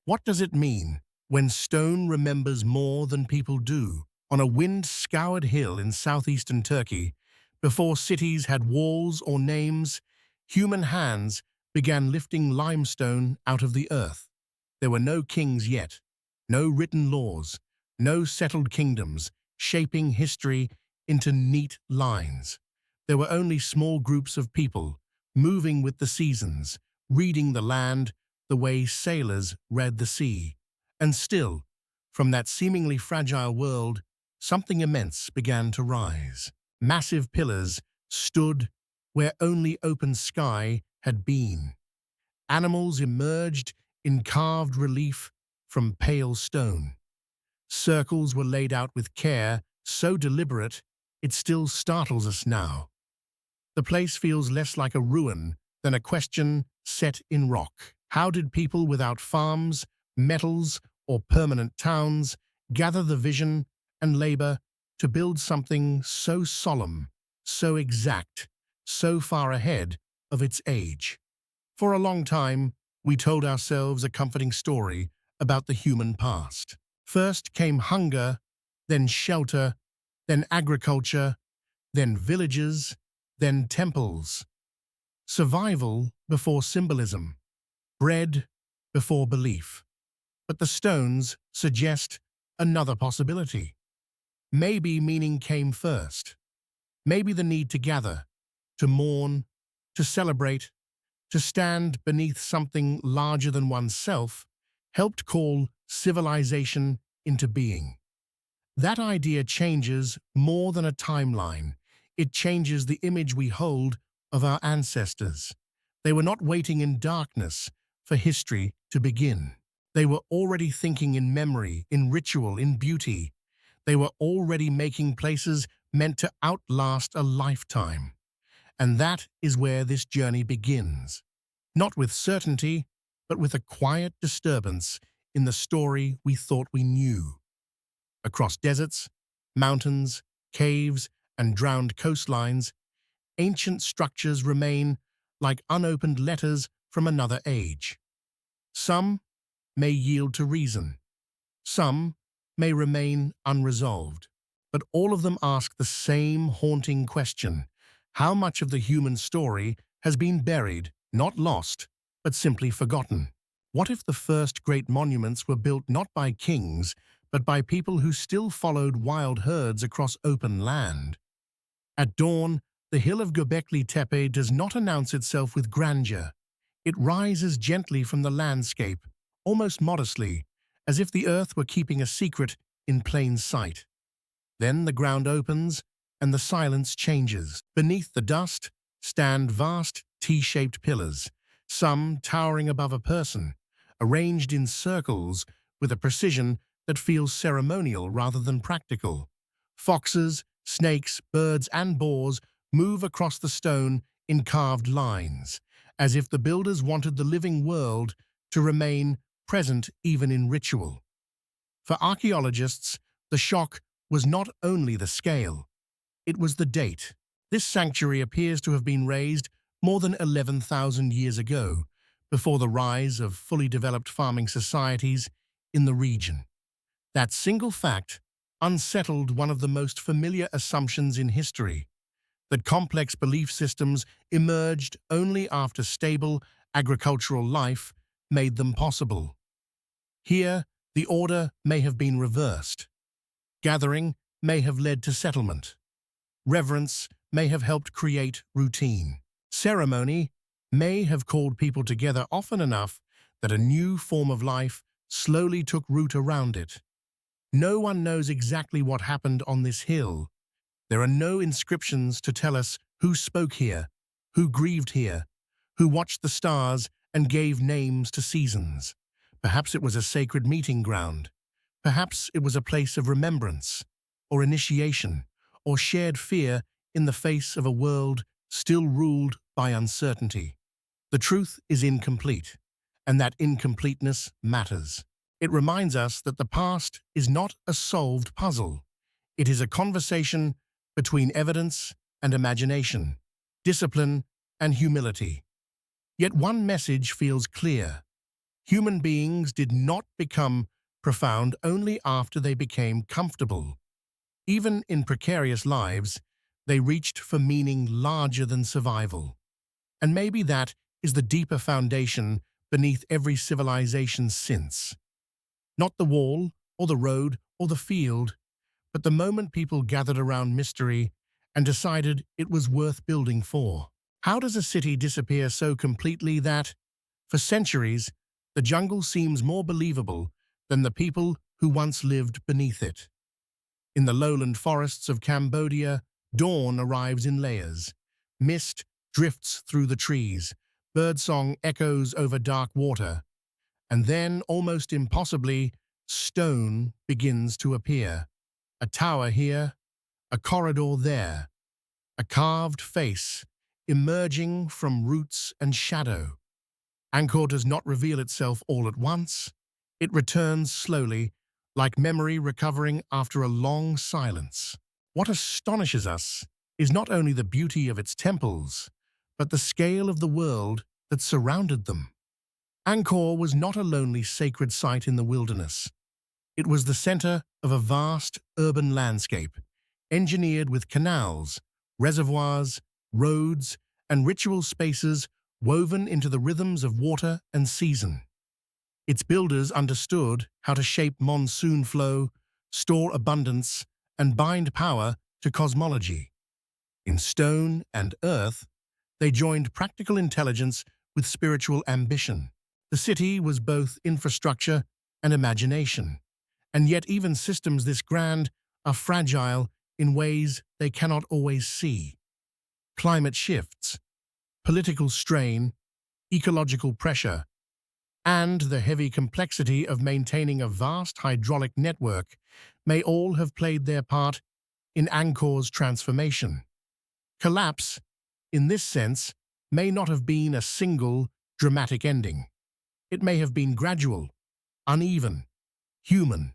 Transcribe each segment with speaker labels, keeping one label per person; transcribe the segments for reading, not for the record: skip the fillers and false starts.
Speaker 1: What does it mean when stone remembers more than people do? On a wind-scoured hill in southeastern Turkey, before cities had walls or names, human hands began lifting limestone out of the earth. There were no kings yet, no written laws, no settled kingdoms shaping history into neat lines. There were only small groups of people, moving with the seasons, reading the land the way sailors read the sea. And still, from that seemingly fragile world, something immense began to rise. Massive pillars stood where only open sky had been. Animals emerged in carved relief from pale stone. Circles were laid out with care, so deliberate it still startles us now. The place feels less like a ruin than a question set in rock. How did people without farms, metals, or permanent towns gather the vision and labor to build something so solemn, so exact, so far ahead of its age? For a long time, we told ourselves a comforting story about the human past. First came hunger, then shelter, then agriculture, then villages, then temples. Survival before symbolism, bread before belief. But the stones suggest another possibility. Maybe meaning came first. Maybe the need to gather, to mourn, to celebrate, to stand beneath something larger than oneself helped call civilization into being. That idea changes more than a timeline. It changes the image we hold of our ancestors. They were not waiting in darkness for history to begin. They were already thinking in memory, in ritual, in beauty. They were already making places meant to outlast a lifetime. And that is where this journey begins. Not with certainty, but with a quiet disturbance in the story we thought we knew. Across deserts, mountains, caves, and drowned coastlines, ancient structures remain like unopened letters from another age. Some may yield to reason. Some may remain unresolved. But all of them ask the same haunting question: how much of the human story has been buried, not lost, but simply forgotten? What if the first great monuments were built not by kings, but by people who still followed wild herds across open land? At dawn, the hill of Gobekli Tepe does not announce itself with grandeur. It rises gently from the landscape, almost modestly, as if the earth were keeping a secret in plain sight. Then the ground opens, and the silence changes. Beneath the dust stand vast T-shaped pillars, some towering above a person, arranged in circles with a precision that feels ceremonial rather than practical. Foxes, snakes, birds, and boars move across the stone in carved lines, as if the builders wanted the living world to remain present even in ritual. For archaeologists, the shock was not only the scale, it was the date. This sanctuary appears to have been raised more than 11,000 years ago, before the rise of fully developed farming societies in the region. That single fact unsettled one of the most familiar assumptions in history, that complex belief systems emerged only after stable agricultural life made them possible. Here, the order may have been reversed. Gathering may have led to settlement. Reverence may have helped create routine. Ceremony may have called people together often enough that a new form of life slowly took root around it. No one knows exactly what happened on this hill. There are no inscriptions to tell us who spoke here, who grieved here, who watched the stars and gave names to seasons. Perhaps it was a sacred meeting ground. Perhaps it was a place of remembrance, or initiation, or shared fear in the face of a world still ruled by uncertainty. The truth is incomplete, and that incompleteness matters. It reminds us that the past is not a solved puzzle. It is a conversation between evidence and imagination, discipline and humility. Yet one message feels clear. Human beings did not become profound only after they became comfortable. Even in precarious lives, they reached for meaning larger than survival. And maybe that is the deeper foundation beneath every civilization since. Not the wall, or the road, or the field, but the moment people gathered around mystery and decided it was worth building for. How does a city disappear so completely that, for centuries, the jungle seems more believable than the people who once lived beneath it? In the lowland forests of Cambodia, dawn arrives in layers. Mist drifts through the trees, birdsong echoes over dark water, and then, almost impossibly, stone begins to appear. A tower here, a corridor there, a carved face emerging from roots and shadow. Angkor does not reveal itself all at once. It returns slowly, like memory recovering after a long silence. What astonishes us is not only the beauty of its temples, but the scale of the world that surrounded them. Angkor was not a lonely sacred site in the wilderness. It was the center of a vast urban landscape, engineered with canals, reservoirs, roads, and ritual spaces woven into the rhythms of water and season. Its builders understood how to shape monsoon flow, store abundance, and bind power to cosmology. In stone and earth, they joined practical intelligence with spiritual ambition. The city was both infrastructure and imagination, and yet even systems this grand are fragile in ways they cannot always see. Climate shifts, political strain, ecological pressure, and the heavy complexity of maintaining a vast hydraulic network may all have played their part in Angkor's transformation. Collapse, in this sense, may not have been a single, dramatic ending. It may have been gradual, uneven, human,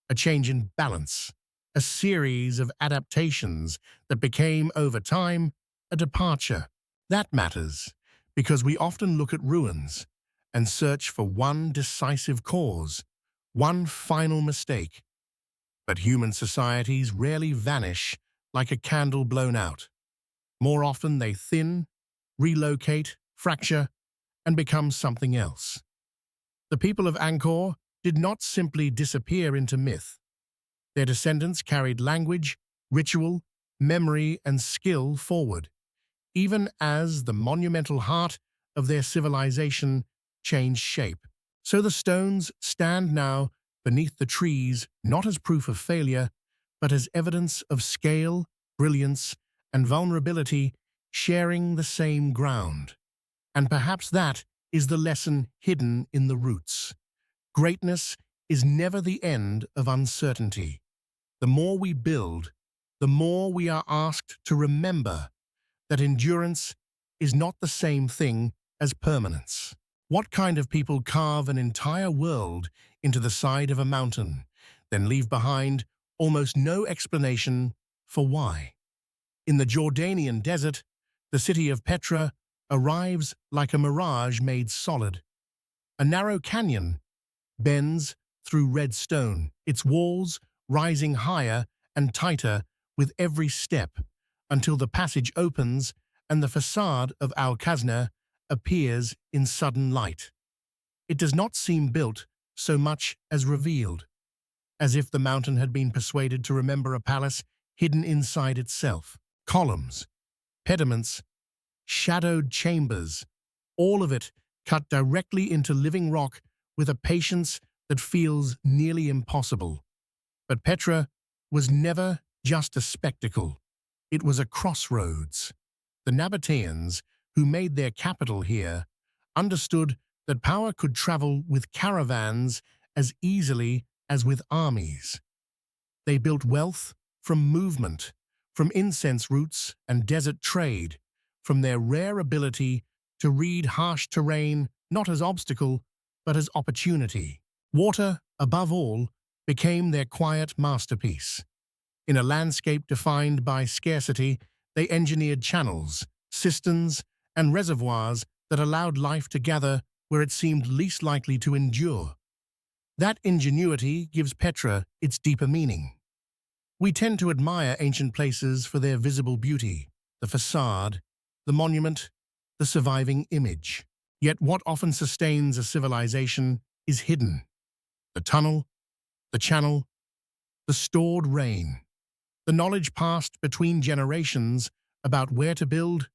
Speaker 1: a change in balance, a series of adaptations that became, over time, a departure. That matters, because we often look at ruins and search for one decisive cause, one final mistake. But human societies rarely vanish like a candle blown out. More often they thin, relocate, fracture, and become something else. The people of Angkor did not simply disappear into myth. Their descendants carried language, ritual, memory, and skill forward, even as the monumental heart of their civilization changed shape. So the stones stand now beneath the trees not as proof of failure, but as evidence of scale, brilliance, and vulnerability sharing the same ground. And perhaps that is the lesson hidden in the roots. Greatness is never the end of uncertainty. The more we build, the more we are asked to remember that endurance is not the same thing as permanence. What kind of people carve an entire world into the side of a mountain, then leave behind almost no explanation for why? In the Jordanian desert, the city of Petra arrives like a mirage made solid. A narrow canyon bends through red stone, its walls rising higher and tighter with every step, until the passage opens and the facade of Al-Khazna appears in sudden light. It does not seem built so much as revealed, as if the mountain had been persuaded to remember a palace hidden inside itself. Columns, pediments, shadowed chambers, all of it cut directly into living rock with a patience that feels nearly impossible. But Petra was never just a spectacle. It was a crossroads. The Nabateans, who made their capital here, understood that power could travel with caravans as easily as with armies. They built wealth from movement, from incense routes and desert trade, from their rare ability to read harsh terrain not as obstacle, but as opportunity. Water, above all, became their quiet masterpiece. In a landscape defined by scarcity, they engineered channels, cisterns, and reservoirs that allowed life to gather where it seemed least likely to endure. That ingenuity gives Petra its deeper meaning. We tend to admire ancient places for their visible beauty, the facade, the monument, the surviving image. Yet what often sustains a civilization is hidden. The tunnel, the channel, the stored rain, the knowledge passed between generations about where to build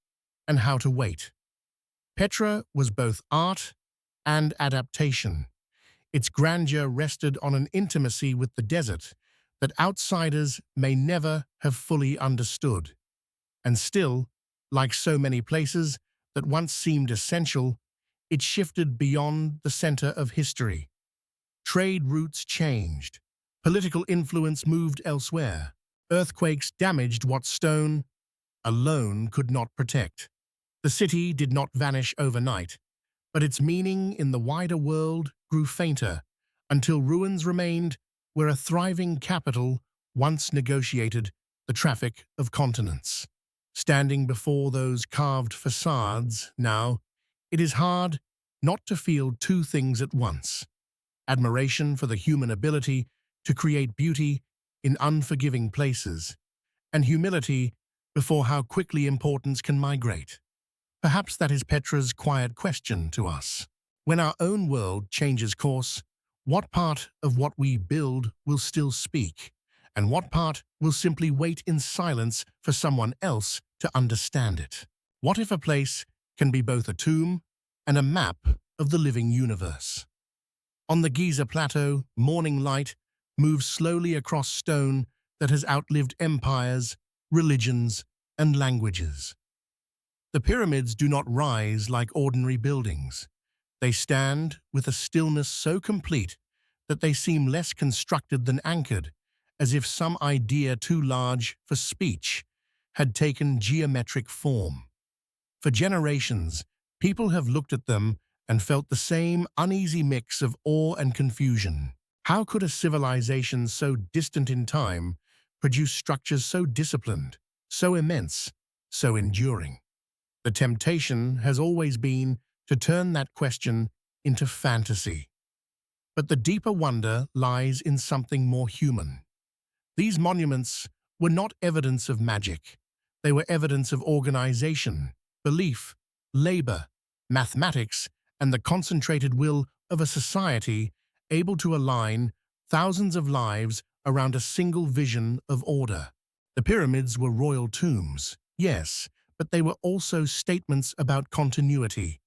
Speaker 1: and how to wait. Petra was both art and adaptation. Its grandeur rested on an intimacy with the desert that outsiders may never have fully understood. And still, like so many places that once seemed essential, it shifted beyond the center of history. Trade routes changed. Political influence moved elsewhere. Earthquakes damaged what stone alone could not protect. The city did not vanish overnight, but its meaning in the wider world grew fainter until ruins remained where a thriving capital once negotiated the traffic of continents. Standing before those carved facades now, it is hard not to feel two things at once: admiration for the human ability to create beauty in unforgiving places, and humility before how quickly importance can migrate. Perhaps that is Petra's quiet question to us. When our own world changes course, what part of what we build will still speak, and what part will simply wait in silence for someone else to understand it? What if a place can be both a tomb and a map of the living universe? On the Giza Plateau, morning light moves slowly across stone that has outlived empires, religions, and languages. The pyramids do not rise like ordinary buildings. They stand with a stillness so complete that they seem less constructed than anchored, as if some idea too large for speech had taken geometric form. For generations, people have looked at them and felt the same uneasy mix of awe and confusion. How could a civilization so distant in time produce structures so disciplined, so immense, so enduring? The temptation has always been to turn that question into fantasy. But the deeper wonder lies in something more human. These monuments were not evidence of magic. They were evidence of organization, belief, labor, mathematics, and the concentrated will of a society able to align thousands of lives around a single vision of order. The pyramids were royal tombs, yes, but they were also statements about continuity.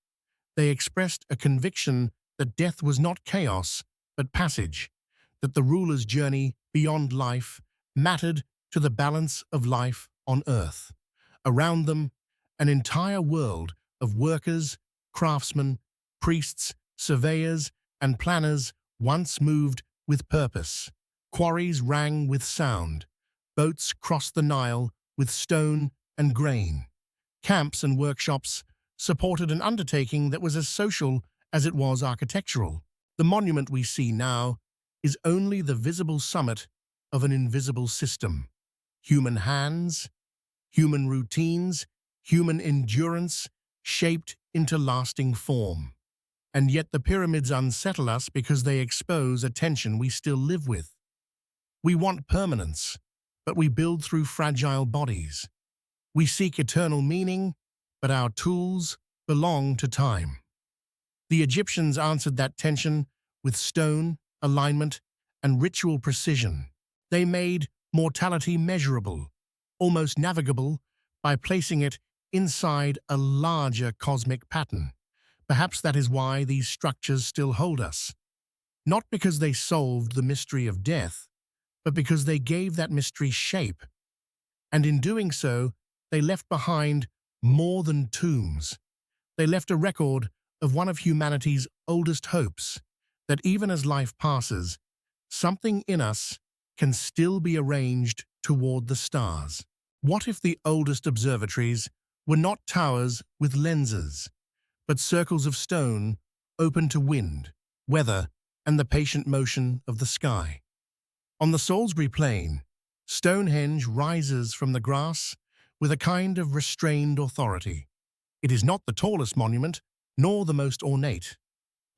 Speaker 1: They expressed a conviction that death was not chaos, but passage, that the ruler's journey beyond life mattered to the balance of life on earth. Around them, an entire world of workers, craftsmen, priests, surveyors, and planners once moved with purpose. Quarries rang with sound. Boats crossed the Nile with stone and grain. Camps and workshops supported an undertaking that was as social as it was architectural. The monument we see now is only the visible summit of an invisible system. Human hands, human routines, human endurance shaped into lasting form. And yet the pyramids unsettle us because they expose a tension we still live with. We want permanence, but we build through fragile bodies. We seek eternal meaning, but our tools belong to time. The Egyptians answered that tension with stone, alignment, and ritual precision. They made mortality measurable, almost navigable, by placing it inside a larger cosmic pattern. Perhaps that is why these structures still hold us. Not because they solved the mystery of death, but because they gave that mystery shape. And in doing so, they left behind more than tombs. They left a record of one of humanity's oldest hopes, that even as life passes, something in us can still be arranged toward the stars. What if the oldest observatories were not towers with lenses, but circles of stone open to wind, weather, and the patient motion of the sky? On the Salisbury Plain, Stonehenge rises from the grass with a kind of restrained authority. It is not the tallest monument, nor the most ornate,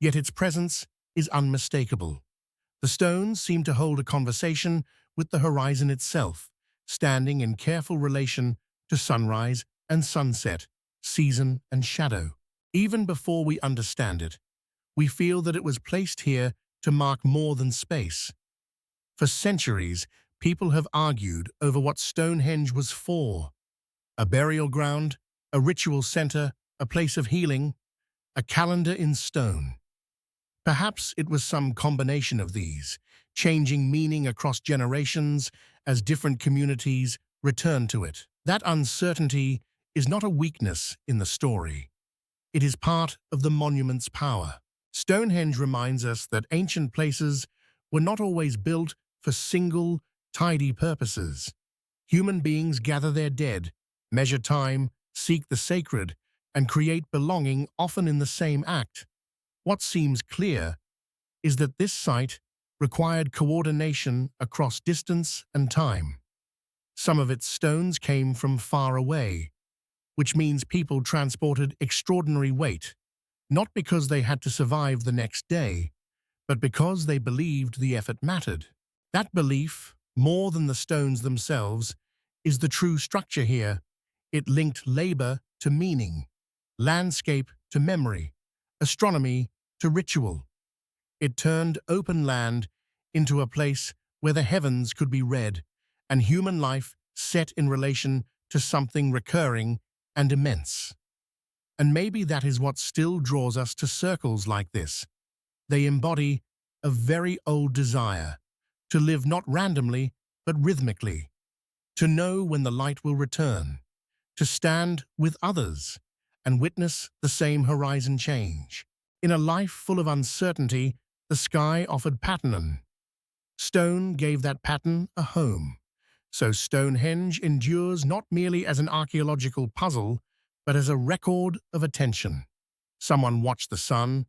Speaker 1: yet its presence is unmistakable. The stones seem to hold a conversation with the horizon itself, standing in careful relation to sunrise and sunset, season and shadow. Even before we understand it, we feel that it was placed here to mark more than space. For centuries, people have argued over what Stonehenge was for: a burial ground, a ritual center, a place of healing, a calendar in stone. Perhaps it was some combination of these, changing meaning across generations as different communities return to it. That uncertainty is not a weakness in the story. It is part of the monument's power. Stonehenge reminds us that ancient places were not always built for single, tidy purposes. Human beings gather their dead, measure time, seek the sacred, and create belonging often in the same act. What seems clear is that this site required coordination across distance and time. Some of its stones came from far away, which means people transported extraordinary weight, not because they had to survive the next day, but because they believed the effort mattered. That belief, more than the stones themselves, is the true structure here. It linked labor to meaning, landscape to memory, astronomy to ritual. It turned open land into a place where the heavens could be read and human life set in relation to something recurring and immense. And maybe that is what still draws us to circles like this. They embody a very old desire to live not randomly but rhythmically, to know when the light will return, to stand with others and witness the same horizon change. In a life full of uncertainty, the sky offered pattern. Stone gave that pattern a home. So Stonehenge endures not merely as an archaeological puzzle, but as a record of attention. Someone watched the sun,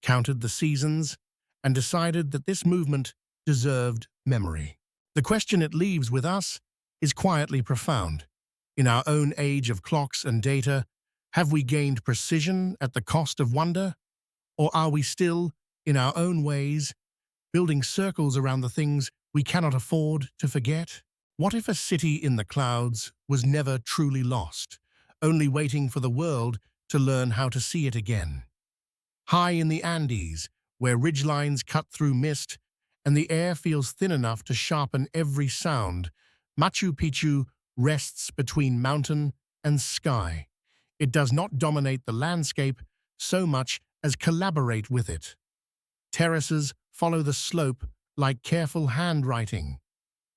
Speaker 1: counted the seasons, and decided that this movement deserved memory. The question it leaves with us is quietly profound. In our own age of clocks and data, have we gained precision at the cost of wonder? Or are we still, in our own ways, building circles around the things we cannot afford to forget? What if a city in the clouds was never truly lost, only waiting for the world to learn how to see it again? High in the Andes, where ridgelines cut through mist and the air feels thin enough to sharpen every sound, Machu Picchu rests between mountain and sky. It does not dominate the landscape so much as collaborate with it. Terraces follow the slope like careful handwriting.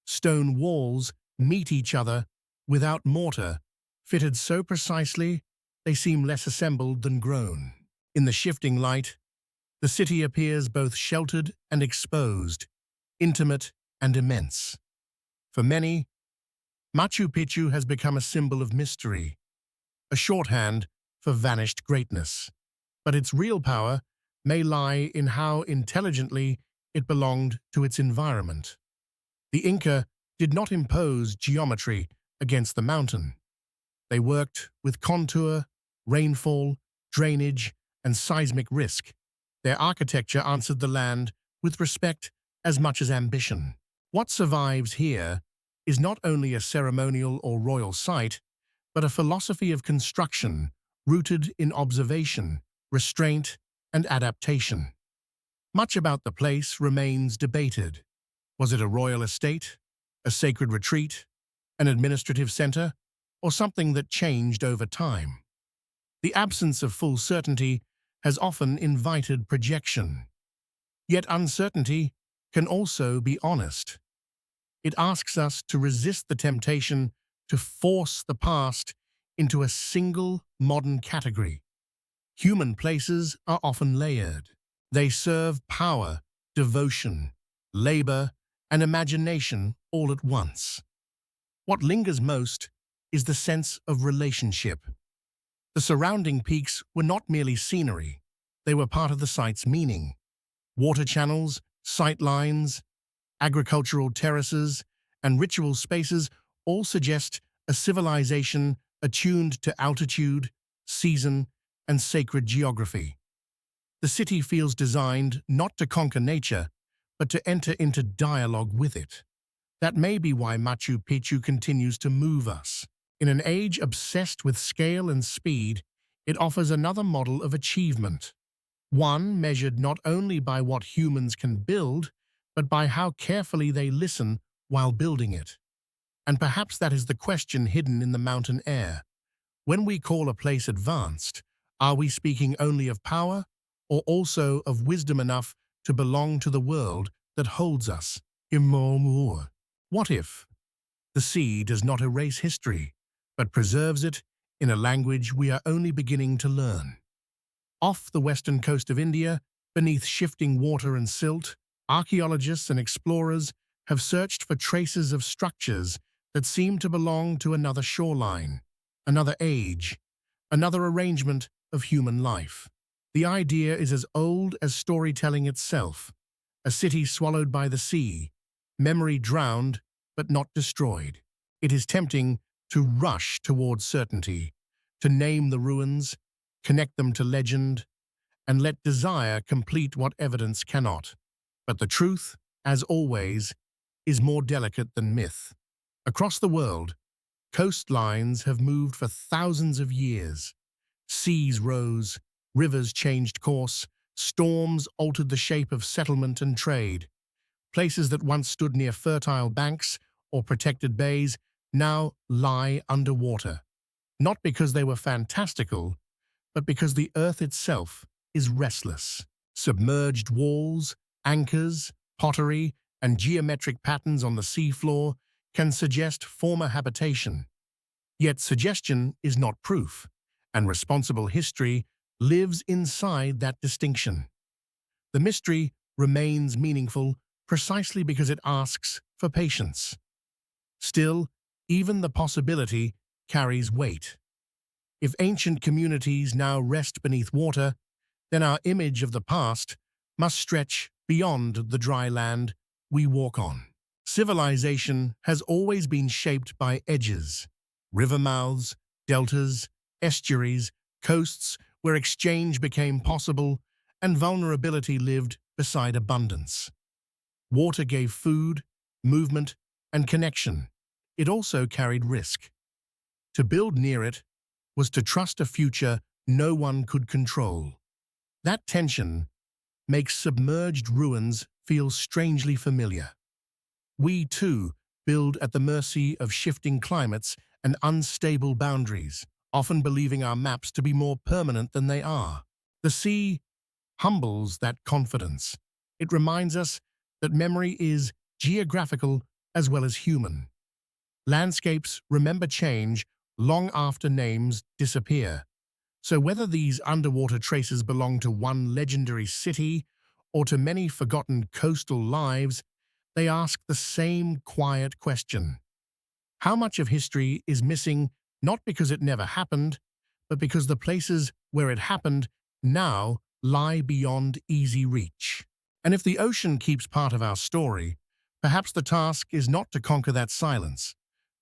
Speaker 1: Stone walls meet each other without mortar, fitted so precisely they seem less assembled than grown. In the shifting light, the city appears both sheltered and exposed, intimate and immense. For many, Machu Picchu has become a symbol of mystery, a shorthand for vanished greatness. But its real power may lie in how intelligently it belonged to its environment. The Inca did not impose geometry against the mountain. They worked with contour, rainfall, drainage, and seismic risk. Their architecture answered the land with respect as much as ambition. What survives here is not only a ceremonial or royal site, but a philosophy of construction rooted in observation, restraint, and adaptation. Much about the place remains debated. Was it a royal estate, a sacred retreat, an administrative center, or something that changed over time? The absence of full certainty has often invited projection. Yet uncertainty can also be honest. It asks us to resist the temptation to force the past into a single modern category. Human places are often layered. They serve power, devotion, labor, and imagination all at once. What lingers most is the sense of relationship. The surrounding peaks were not merely scenery, they were part of the site's meaning. Water channels, sight lines, agricultural terraces, and ritual spaces all suggest a civilization attuned to altitude, season, and sacred geography. The city feels designed not to conquer nature, but to enter into dialogue with it. That may be why Machu Picchu continues to move us. In an age obsessed with scale and speed, it offers another model of achievement. One measured not only by what humans can build, but by how carefully they listen while building it. And perhaps that is the question hidden in the mountain air. When we call a place advanced, are we speaking only of power, or also of wisdom enough to belong to the world that holds us? What if the sea does not erase history, but preserves it in a language we are only beginning to learn? Off the western coast of India, beneath shifting water and silt, archaeologists and explorers have searched for traces of structures that seem to belong to another shoreline, another age, another arrangement of human life. The idea is as old as storytelling itself, a city swallowed by the sea, memory drowned but not destroyed. It is tempting to rush towards certainty, to name the ruins, connect them to legend, and let desire complete what evidence cannot. But the truth, as always, is more delicate than myth. Across the world, coastlines have moved for thousands of years. Seas rose, rivers changed course, storms altered the shape of settlement and trade. Places that once stood near fertile banks or protected bays now lie underwater, not because they were fantastical, but because the earth itself is restless. Submerged walls, anchors, pottery, and geometric patterns on the seafloor can suggest former habitation. Yet suggestion is not proof, and responsible history lives inside that distinction. The mystery remains meaningful precisely because it asks for patience. Still, even the possibility carries weight. If ancient communities now rest beneath water, then our image of the past must stretch beyond the dry land we walk on. Civilization has always been shaped by edges, river mouths, deltas, estuaries, coasts where exchange became possible and vulnerability lived beside abundance. Water gave food, movement, and connection. It also carried risk. To build near it was to trust a future no one could control. That tension makes submerged ruins feel strangely familiar. We, too, build at the mercy of shifting climates and unstable boundaries, often believing our maps to be more permanent than they are. The sea humbles that confidence. It reminds us that memory is geographical as well as human. Landscapes remember change long after names disappear. So whether these underwater traces belong to one legendary city or to many forgotten coastal lives, they ask the same quiet question. How much of history is missing not because it never happened, but because the places where it happened now lie beyond easy reach? And if the ocean keeps part of our story, perhaps the task is not to conquer that silence,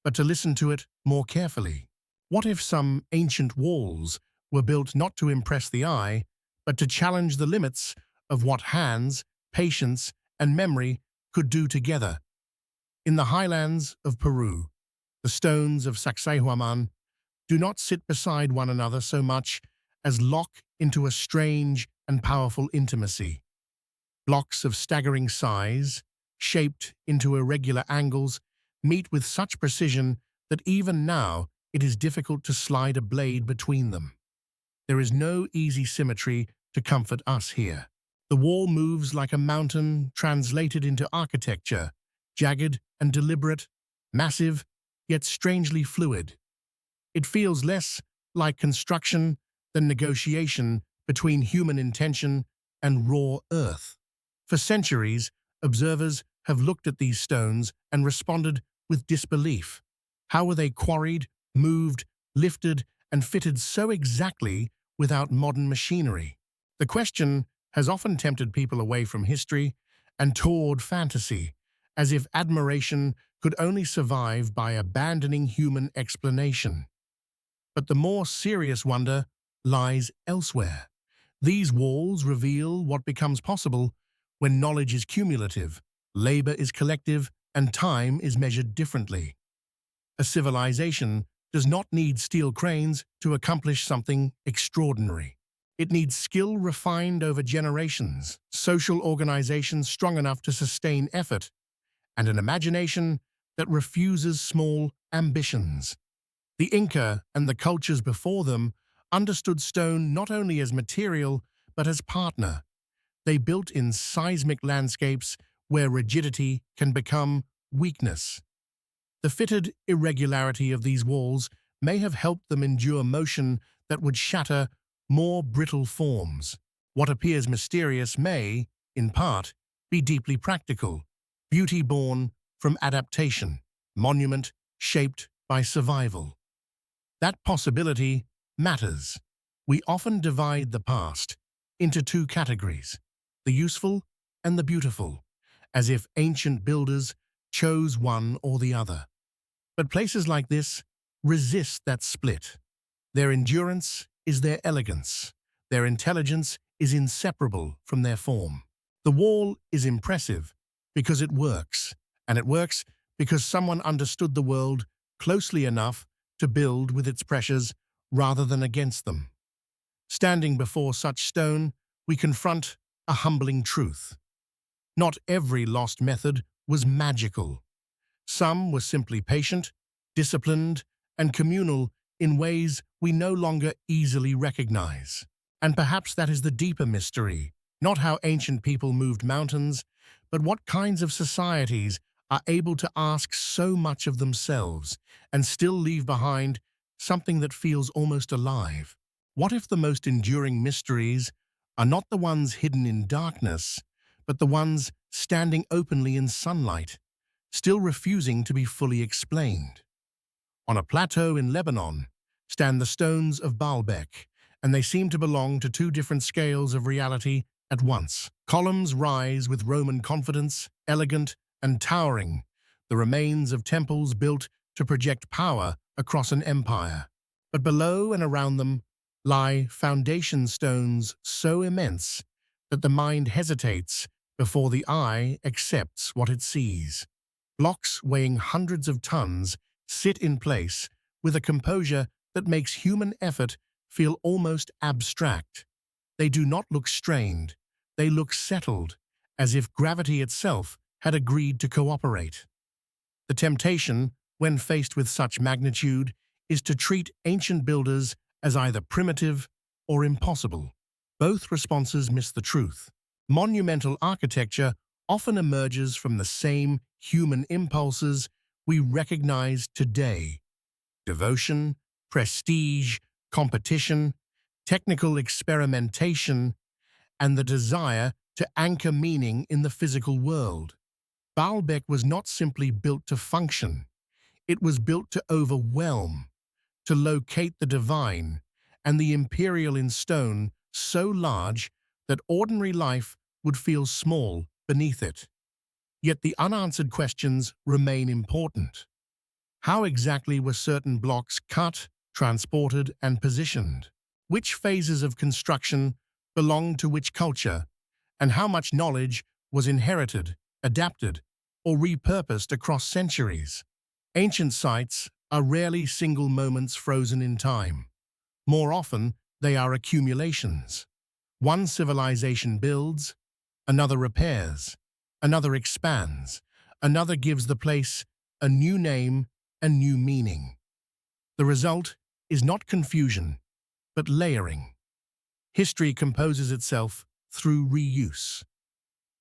Speaker 1: but to listen to it more carefully. What if some ancient walls were built not to impress the eye, but to challenge the limits of what hands, patience, and memory could do together? In the highlands of Peru, the stones of Sacsayhuaman do not sit beside one another so much as lock into a strange and powerful intimacy. Blocks of staggering size, shaped into irregular angles, meet with such precision that even now it is difficult to slide a blade between them. There is no easy symmetry to comfort us here. The wall moves like a mountain translated into architecture, jagged and deliberate, massive, yet strangely fluid. It feels less like construction than negotiation between human intention and raw earth. For centuries, observers have looked at these stones and responded with disbelief. How were they quarried, moved, lifted, and fitted so exactly without modern machinery? The question has often tempted people away from history and toward fantasy, as if admiration could only survive by abandoning human explanation. But the more serious wonder lies elsewhere. These walls reveal what becomes possible when knowledge is cumulative, labor is collective, and time is measured differently. A civilization does not need steel cranes to accomplish something extraordinary. It needs skill refined over generations, social organizations strong enough to sustain effort, and an imagination that refuses small ambitions. The Inca and the cultures before them understood stone not only as material but as partner. They built in seismic landscapes where rigidity can become weakness. The fitted irregularity of these walls may have helped them endure motion that would shatter more brittle forms. What appears mysterious may, in part, be deeply practical. Beauty born from adaptation, monument shaped by survival. That possibility matters. We often divide the past into two categories, the useful and the beautiful, as if ancient builders chose one or the other. But places like this resist that split. Their endurance is their elegance. Their intelligence is inseparable from their form. The wall is impressive because it works, and it works because someone understood the world closely enough to build with its pressures rather than against them. Standing before such stone, we confront a humbling truth. Not every lost method was magical. Some were simply patient, disciplined, and communal in ways we no longer easily recognize. And perhaps that is the deeper mystery, not how ancient people moved mountains, but what kinds of societies are able to ask so much of themselves and still leave behind something that feels almost alive. What if the most enduring mysteries are not the ones hidden in darkness, but the ones standing openly in sunlight, still refusing to be fully explained? On a plateau in Lebanon stand the stones of Baalbek, and they seem to belong to two different scales of reality at once. Columns rise with Roman confidence, elegant and towering, the remains of temples built to project power across an empire. But below and around them lie foundation stones so immense that the mind hesitates before the eye accepts what it sees. Blocks weighing hundreds of tons sit in place with a composure that makes human effort feel almost abstract. They do not look strained, they look settled, as if gravity itself had agreed to cooperate. The temptation, when faced with such magnitude, is to treat ancient builders as either primitive or impossible. Both responses miss the truth. Monumental architecture often emerges from the same human impulses we recognize today: devotion, prestige, competition, technical experimentation, and the desire to anchor meaning in the physical world. Baalbek was not simply built to function, it was built to overwhelm, to locate the divine and the imperial in stone so large that ordinary life would feel small beneath it. Yet the unanswered questions remain important. How exactly were certain blocks cut, transported, and positioned? Which phases of construction belonged to which culture? And how much knowledge was inherited, adapted, or repurposed across centuries? Ancient sites are rarely single moments frozen in time. More often, they are accumulations. One civilization builds, another repairs, another expands, another gives the place a new name and new meaning. The result is not confusion, but layering. History composes itself through reuse.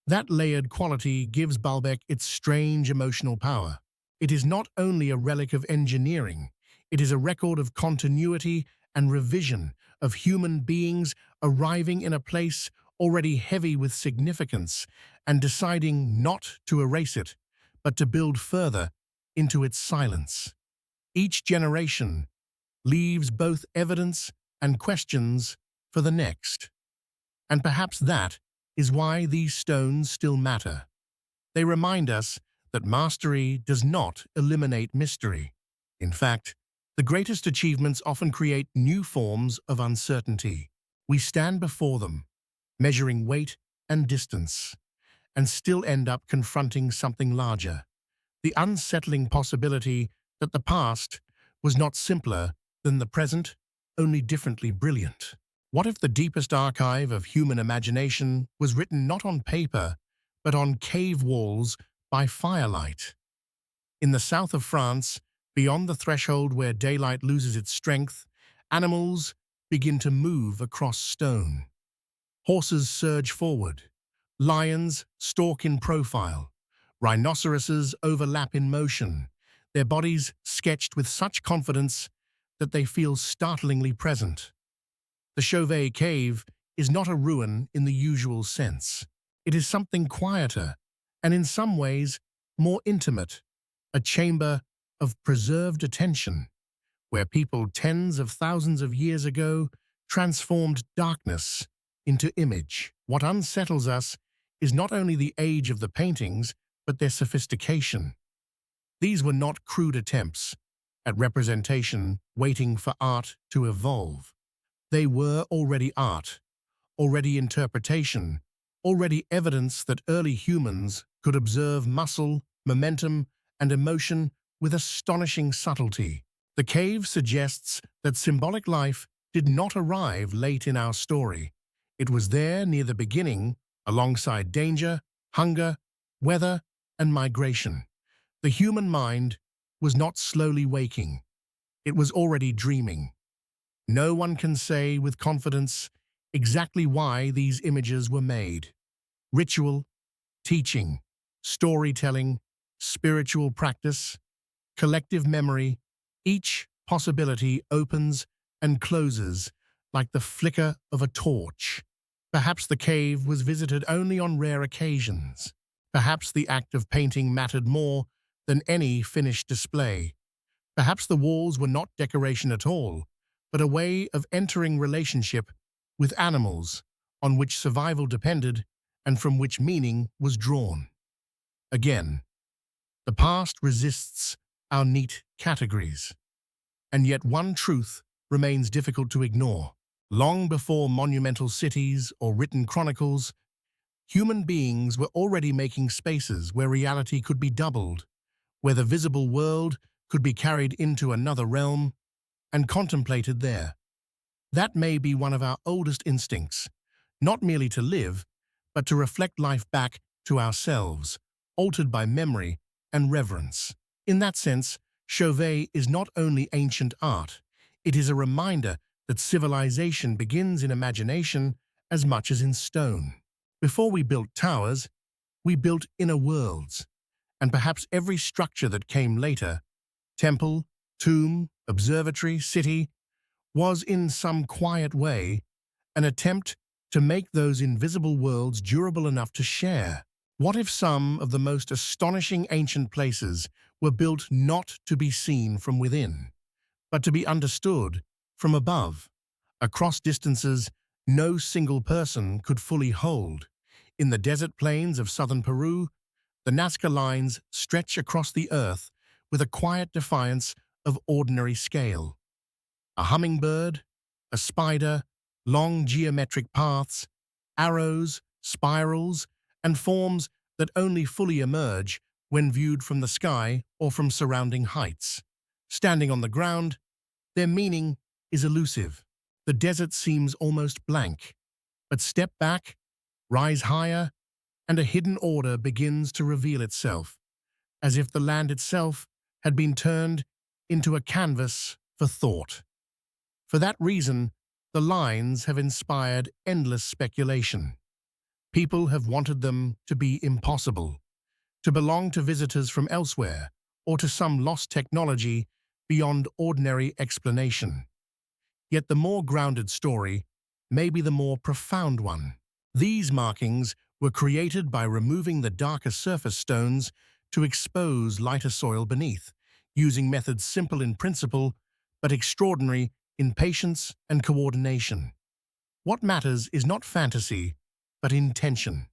Speaker 1: That layered quality gives Baalbek its strange emotional power. It is not only a relic of engineering, it is a record of continuity and revision, of human beings arriving in a place already heavy with significance and deciding not to erase it, but to build further into its silence. Each generation leaves both evidence and questions for the next. And perhaps that is why these stones still matter. They remind us that mastery does not eliminate mystery. In fact, the greatest achievements often create new forms of uncertainty. We stand before them, measuring weight and distance, and still end up confronting something larger. The unsettling possibility that the past was not simpler than the present, only differently brilliant. What if the deepest archive of human imagination was written not on paper, but on cave walls by firelight? In the south of France, beyond the threshold where daylight loses its strength, animals begin to move across stone. Horses surge forward. Lions stalk in profile. Rhinoceroses overlap in motion, their bodies sketched with such confidence that they feel startlingly present. The Chauvet Cave is not a ruin in the usual sense. It is something quieter, and in some ways more intimate, a chamber of preserved attention, where people tens of thousands of years ago transformed darkness into image. What unsettles us is not only the age of the paintings, but their sophistication. These were not crude attempts at representation waiting for art to evolve. They were already art, already interpretation, already evidence that early humans could observe muscle, momentum, and emotion with astonishing subtlety. The cave suggests that symbolic life did not arrive late in our story. It was there near the beginning, alongside danger, hunger, weather, and migration. The human mind was not slowly waking. It was already dreaming. No one can say with confidence exactly why these images were made. Ritual, teaching, storytelling, spiritual practice, collective memory, each possibility opens and closes like the flicker of a torch. Perhaps the cave was visited only on rare occasions. Perhaps the act of painting mattered more than any finished display. Perhaps the walls were not decoration at all, but a way of entering relationship with animals on which survival depended and from which meaning was drawn. Again, the past resists our neat categories. And yet one truth remains difficult to ignore. Long before monumental cities or written chronicles, human beings were already making spaces where reality could be doubled, where the visible world could be carried into another realm and contemplated there. That may be one of our oldest instincts, not merely to live, but to reflect life back to ourselves, altered by memory and reverence. In that sense, Chauvet is not only ancient art, it is a reminder that civilization begins in imagination as much as in stone. Before we built towers, we built inner worlds, and perhaps every structure that came later, temple, tomb, observatory, city, was in some quiet way an attempt to make those invisible worlds durable enough to share. What if some of the most astonishing ancient places were built not to be seen from within, but to be understood from above, across distances no single person could fully hold? In the desert plains of southern Peru, the Nazca Lines stretch across the earth with a quiet defiance of ordinary scale. A hummingbird, a spider, long geometric paths, arrows, spirals, and forms that only fully emerge when viewed from the sky or from surrounding heights. Standing on the ground, their meaning is elusive. The desert seems almost blank, but step back, rise higher, and a hidden order begins to reveal itself, as if the land itself had been turned into a canvas for thought. For that reason, the lines have inspired endless speculation. People have wanted them to be impossible, to belong to visitors from elsewhere, or to some lost technology beyond ordinary explanation. Yet the more grounded story may be the more profound one. These markings were created by removing the darker surface stones to expose lighter soil beneath, using methods simple in principle but extraordinary in patience and coordination. What matters is not fantasy, but intention.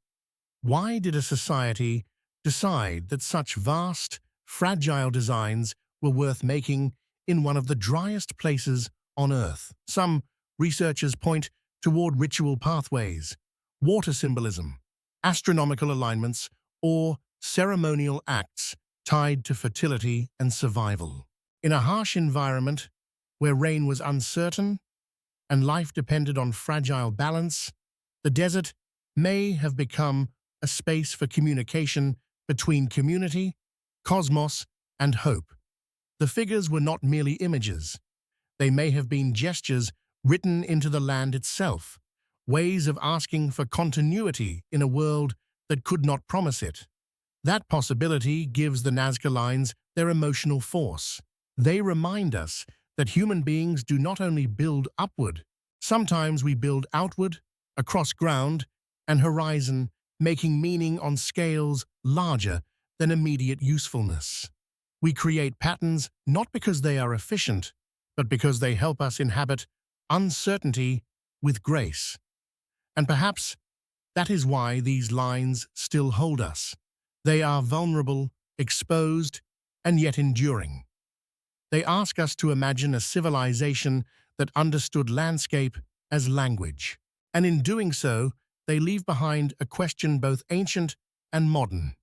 Speaker 1: Why did a society decide that such vast, fragile designs were worth making in one of the driest places on Earth? Some researchers point toward ritual pathways, water symbolism, astronomical alignments, or ceremonial acts tied to fertility and survival. In a harsh environment where rain was uncertain and life depended on fragile balance, the desert may have become a space for communication between community, cosmos, and hope. The figures were not merely images. They may have been gestures written into the land itself, ways of asking for continuity in a world that could not promise it. That possibility gives the Nazca Lines their emotional force. They remind us that human beings do not only build upward, sometimes we build outward, across ground and horizon, making meaning on scales larger than immediate usefulness. We create patterns not because they are efficient, but because they help us inhabit uncertainty with grace. And perhaps that is why these lines still hold us. They are vulnerable, exposed, and yet enduring. They ask us to imagine a civilization that understood landscape as language. And in doing so, they leave behind a question both ancient and modern.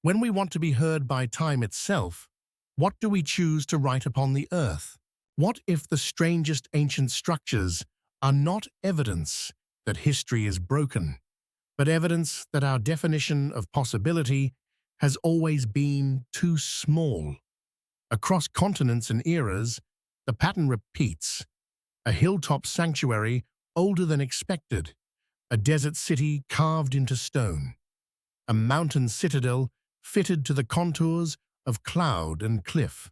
Speaker 1: When we want to be heard by time itself, what do we choose to write upon the earth? What if the strangest ancient structures are not evidence that history is broken, but evidence that our definition of possibility has always been too small? Across continents and eras, the pattern repeats. A hilltop sanctuary older than expected, a desert city carved into stone, a mountain citadel fitted to the contours of cloud and cliff,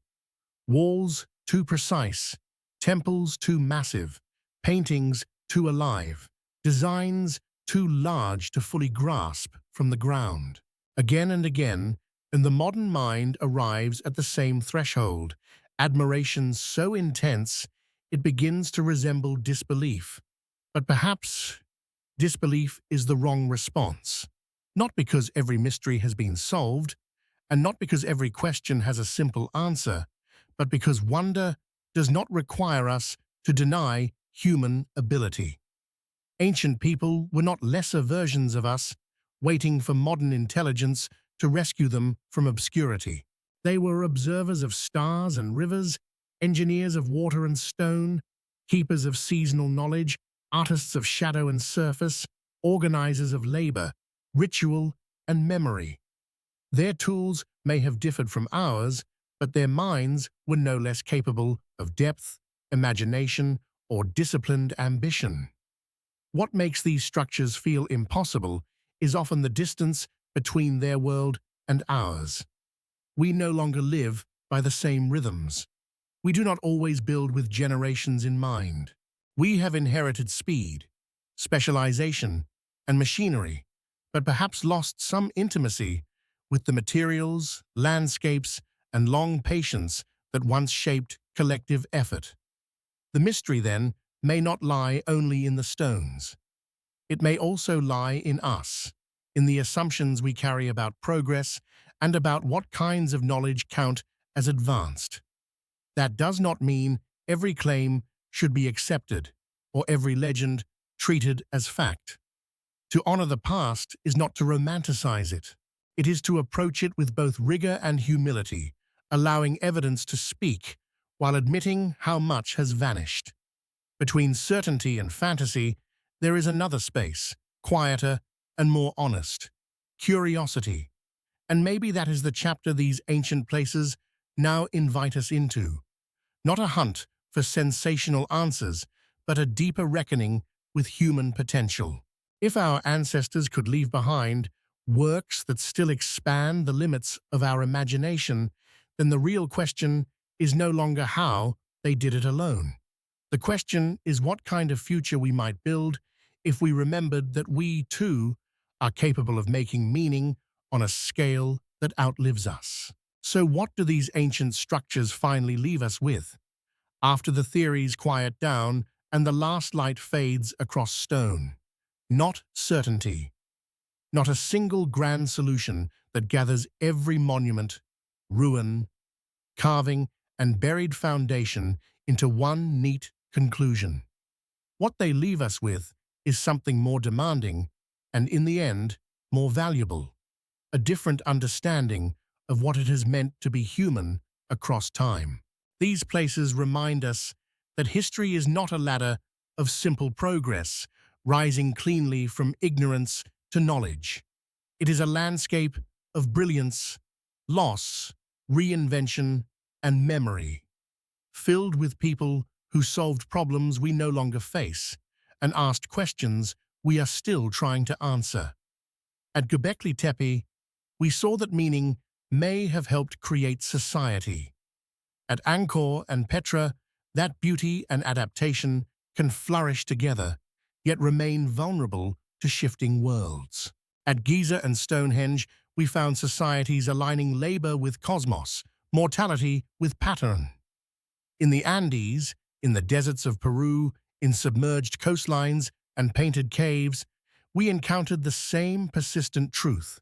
Speaker 1: walls too precise, temples too massive, paintings too alive, designs too large to fully grasp from the ground. Again and again, and the modern mind arrives at the same threshold, admiration so intense it begins to resemble disbelief. But perhaps disbelief is the wrong response. Not because every mystery has been solved, and not because every question has a simple answer, but because wonder does not require us to deny human ability. Ancient people were not lesser versions of us, waiting for modern intelligence to rescue them from obscurity. They were observers of stars and rivers, engineers of water and stone, keepers of seasonal knowledge, artists of shadow and surface, organizers of labor, ritual, and memory. Their tools may have differed from ours, but their minds were no less capable of depth, imagination, or disciplined ambition. What makes these structures feel impossible is often the distance between their world and ours. We no longer live by the same rhythms. We do not always build with generations in mind. We have inherited speed, specialization, and machinery, but perhaps lost some intimacy with the materials, landscapes, and long patience that once shaped collective effort. The mystery, then, may not lie only in the stones. It may also lie in us, in the assumptions we carry about progress and about what kinds of knowledge count as advanced. That does not mean every claim should be accepted or every legend treated as fact. To honor the past is not to romanticize it. It is to approach it with both rigor and humility, allowing evidence to speak while admitting how much has vanished. Between certainty and fantasy, there is another space, quieter and more honest, curiosity. And maybe that is the chapter these ancient places now invite us into. Not a hunt for sensational answers, but a deeper reckoning with human potential. If our ancestors could leave behind works that still expand the limits of our imagination, then the real question is no longer how they did it alone. The question is what kind of future we might build if we remembered that we, too, are capable of making meaning on a scale that outlives us. So what do these ancient structures finally leave us with? After the theories quiet down and the last light fades across stone. Not certainty. Not a single grand solution that gathers every monument, ruin, carving, and buried foundation into one neat conclusion. What they leave us with is something more demanding and, in the end, more valuable, a different understanding of what it has meant to be human across time. These places remind us that history is not a ladder of simple progress, rising cleanly from ignorance to knowledge. It is a landscape of brilliance, loss, reinvention, and memory, filled with people who solved problems we no longer face and asked questions we are still trying to answer. At Göbekli Tepe, we saw that meaning may have helped create society. At Angkor and Petra, that beauty and adaptation can flourish together, yet remain vulnerable to shifting worlds. At Giza and Stonehenge, we found societies aligning labor with cosmos, mortality with pattern. In the Andes, in the deserts of Peru, in submerged coastlines and painted caves, we encountered the same persistent truth.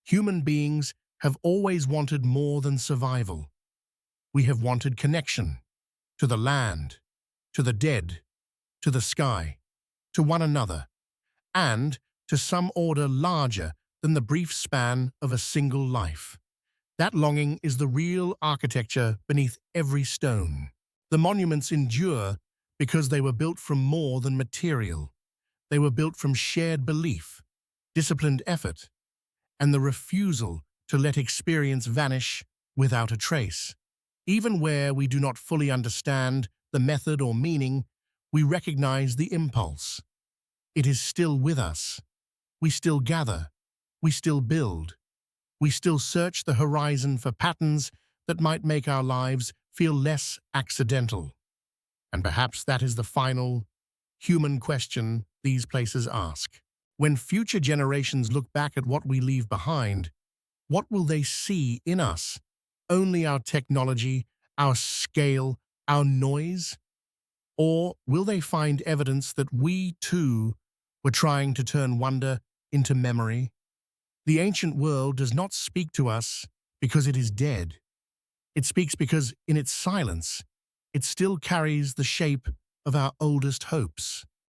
Speaker 1: Human beings have always wanted more than survival. We have wanted connection to the land, to the dead, to the sky, to one another, and to some order larger than the brief span of a single life. That longing is the real architecture beneath every stone. The monuments endure because they were built from more than material. They were built from shared belief, disciplined effort, and the refusal to let experience vanish without a trace. Even where we do not fully understand the method or meaning, we recognize the impulse. It is still with us. We still gather. We still build. We still search the horizon for patterns that might make our lives feel less accidental. And perhaps that is the final, human question these places ask. When future generations look back at what we leave behind, what will they see in us? Only our technology, our scale, our noise? Or will they find evidence that we, too, were trying to turn wonder into memory? The ancient world does not speak to us because it is dead. It speaks because, in its silence, it still carries the shape of our oldest hopes.